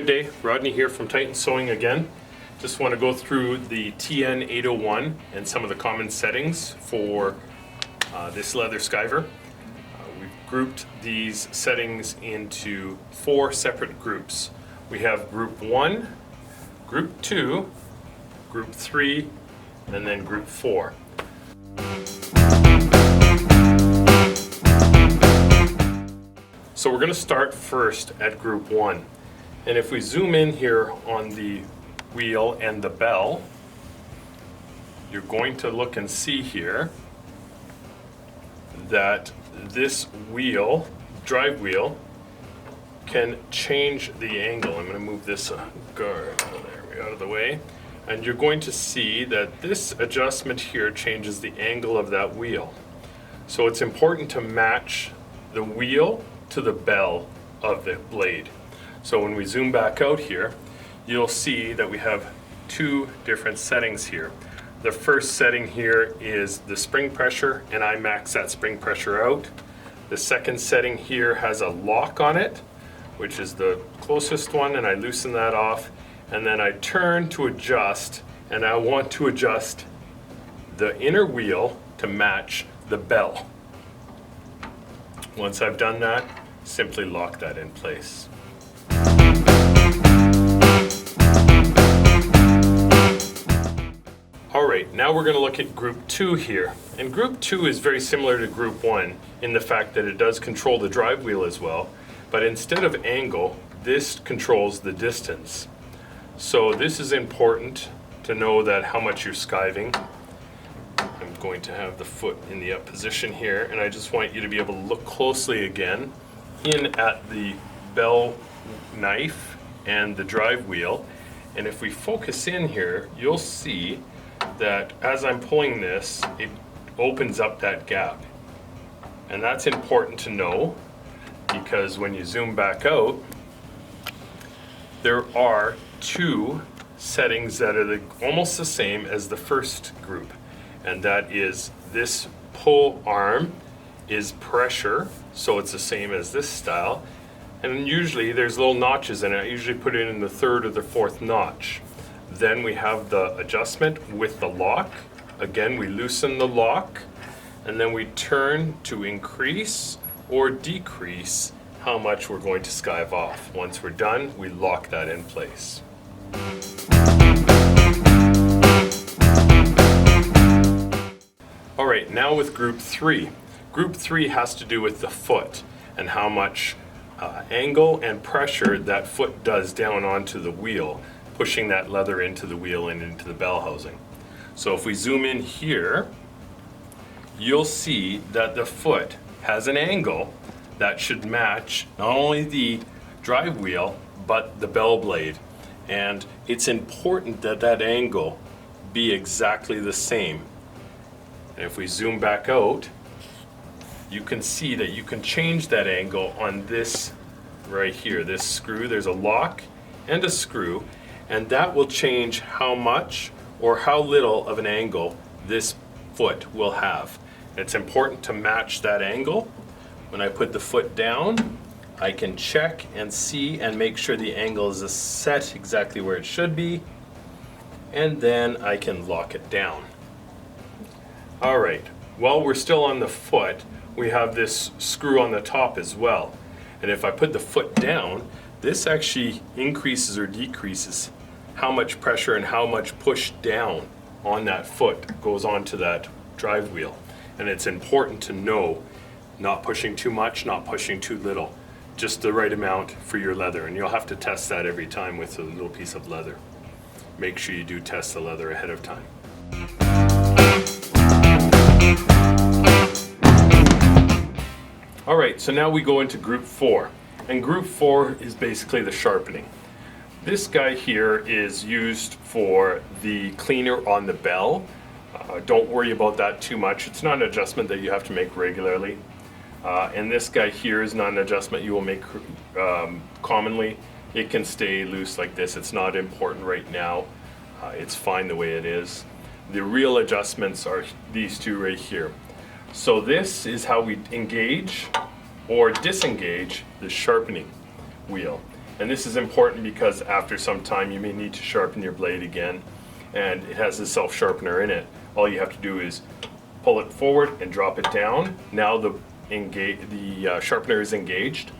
Good day, Rodney here from Titan Sewing again. Just want to go through the TN-801 and some of the common settings for this leather skiver. We've grouped these settings into 4 separate groups. We have group 1, group 2, group 3, and then group 4. So we're going to start first at group 1. And if we zoom in here on the wheel and the bell, you're going to look and see here that this wheel, drive wheel, can change the angle. I'm going to move this guard out of the way. And you're going to see that this adjustment here changes the angle of that wheel. So it's important to match the wheel to the bell of the blade. So when we zoom back out here, you'll see that we have 2 different settings here. The first setting here is the spring pressure, and I max that spring pressure out. The second setting here has a lock on it, which is the closest one, and I loosen that off. And then I turn to adjust, and I want to adjust the inner wheel to match the bell. Once I've done that, simply lock that in place. Alright, now we're going to look at group 2 here. And group 2 is very similar to group 1 in the fact that it does control the drive wheel as well, but instead of angle, this controls the distance. So this is important to know that how much you're skiving. I'm going to have the foot in the up position here, and I just want you to be able to look closely again in at the bell knife and the drive wheel. And if we focus in here, you'll see that as I'm pulling this, it opens up that gap. And that's important to know, because when you zoom back out, there are 2 settings that are almost the same as the first group. And that is, this pull arm is pressure, so it's the same as this style. And usually there's little notches in it. I usually put it in the 3rd or the 4th notch. Then we have the adjustment with the lock. Again, we loosen the lock, and then we turn to increase or decrease how much we're going to skive off. Once we're done, we lock that in place. Alright, now with group 3. Group 3 has to do with the foot and how much angle and pressure that foot does down onto the wheel, pushing that leather into the wheel and into the bell housing. So if we zoom in here, you'll see that the foot has an angle that should match not only the drive wheel, but the bell blade. And it's important that that angle be exactly the same. And if we zoom back out, you can see that you can change that angle on this right here, this screw. There's a lock and a screw, and that will change how much or how little of an angle this foot will have. It's important to match that angle. When I put the foot down, I can check and see and make sure the angle is set exactly where it should be, and then I can lock it down. Alright, while we're still on the foot, we have this screw on the top as well. And if I put the foot down, this actually increases or decreases how much pressure and how much push down on that foot goes onto that drive wheel. And it's important to know, not pushing too much, not pushing too little, just the right amount for your leather. And you'll have to test that every time with a little piece of leather. Make sure you do test the leather ahead of time. Alright, so now we go into group 4. And group 4 is basically the sharpening. This guy here is used for the cleaner on the bell. Don't worry about that too much. It's not an adjustment that you have to make regularly. And this guy here is not an adjustment you will make commonly. It can stay loose like this. It's not important right now. It's fine the way it is. The real adjustments are these 2 right here. So this is how we engage or disengage the sharpening wheel. And this is important because after some time you may need to sharpen your blade again, and it has a self-sharpener in it. All you have to do is pull it forward and drop it down. Now the sharpener is engaged.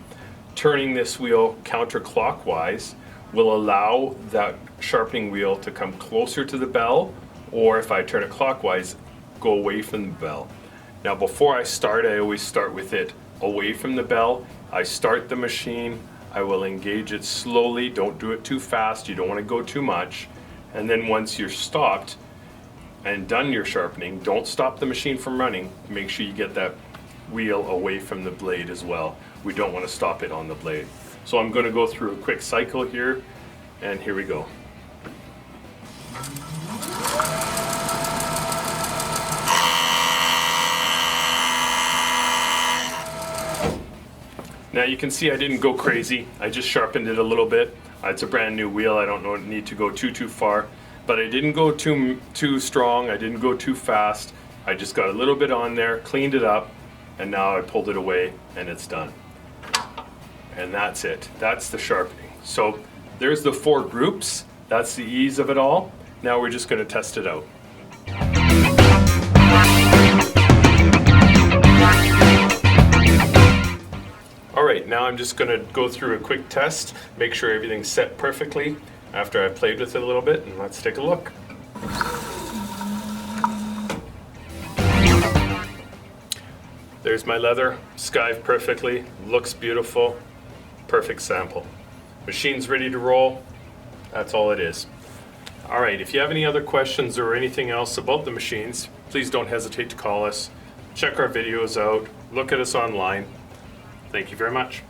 Turning this wheel counterclockwise will allow that sharpening wheel to come closer to the bell, or if I turn it clockwise, go away from the bell. Now before I start, I always start with it away from the bell. I start the machine, I will engage it slowly, don't do it too fast, you don't want to go too much. And then once you're stopped and done your sharpening, don't stop the machine from running. Make sure you get that wheel away from the blade as well. We don't want to stop it on the blade. So I'm going to go through a quick cycle here, and here we go. Now you can see I didn't go crazy. I just sharpened it a little bit. It's a brand new wheel. I don't need to go too far, but I didn't go too strong. I didn't go too fast. I just got a little bit on there, cleaned it up, and now I pulled it away and it's done. And that's it. That's the sharpening. So there's the 4 groups. That's the ease of it all. Now we're just going to test it out. All right, now I'm just going to go through a quick test, make sure everything's set perfectly after I've played with it a little bit, and let's take a look. There's my leather, skived perfectly, looks beautiful, perfect sample. Machine's ready to roll, that's all it is. All right, if you have any other questions or anything else about the machines, please don't hesitate to call us. Check our videos out, look at us online. Thank you very much.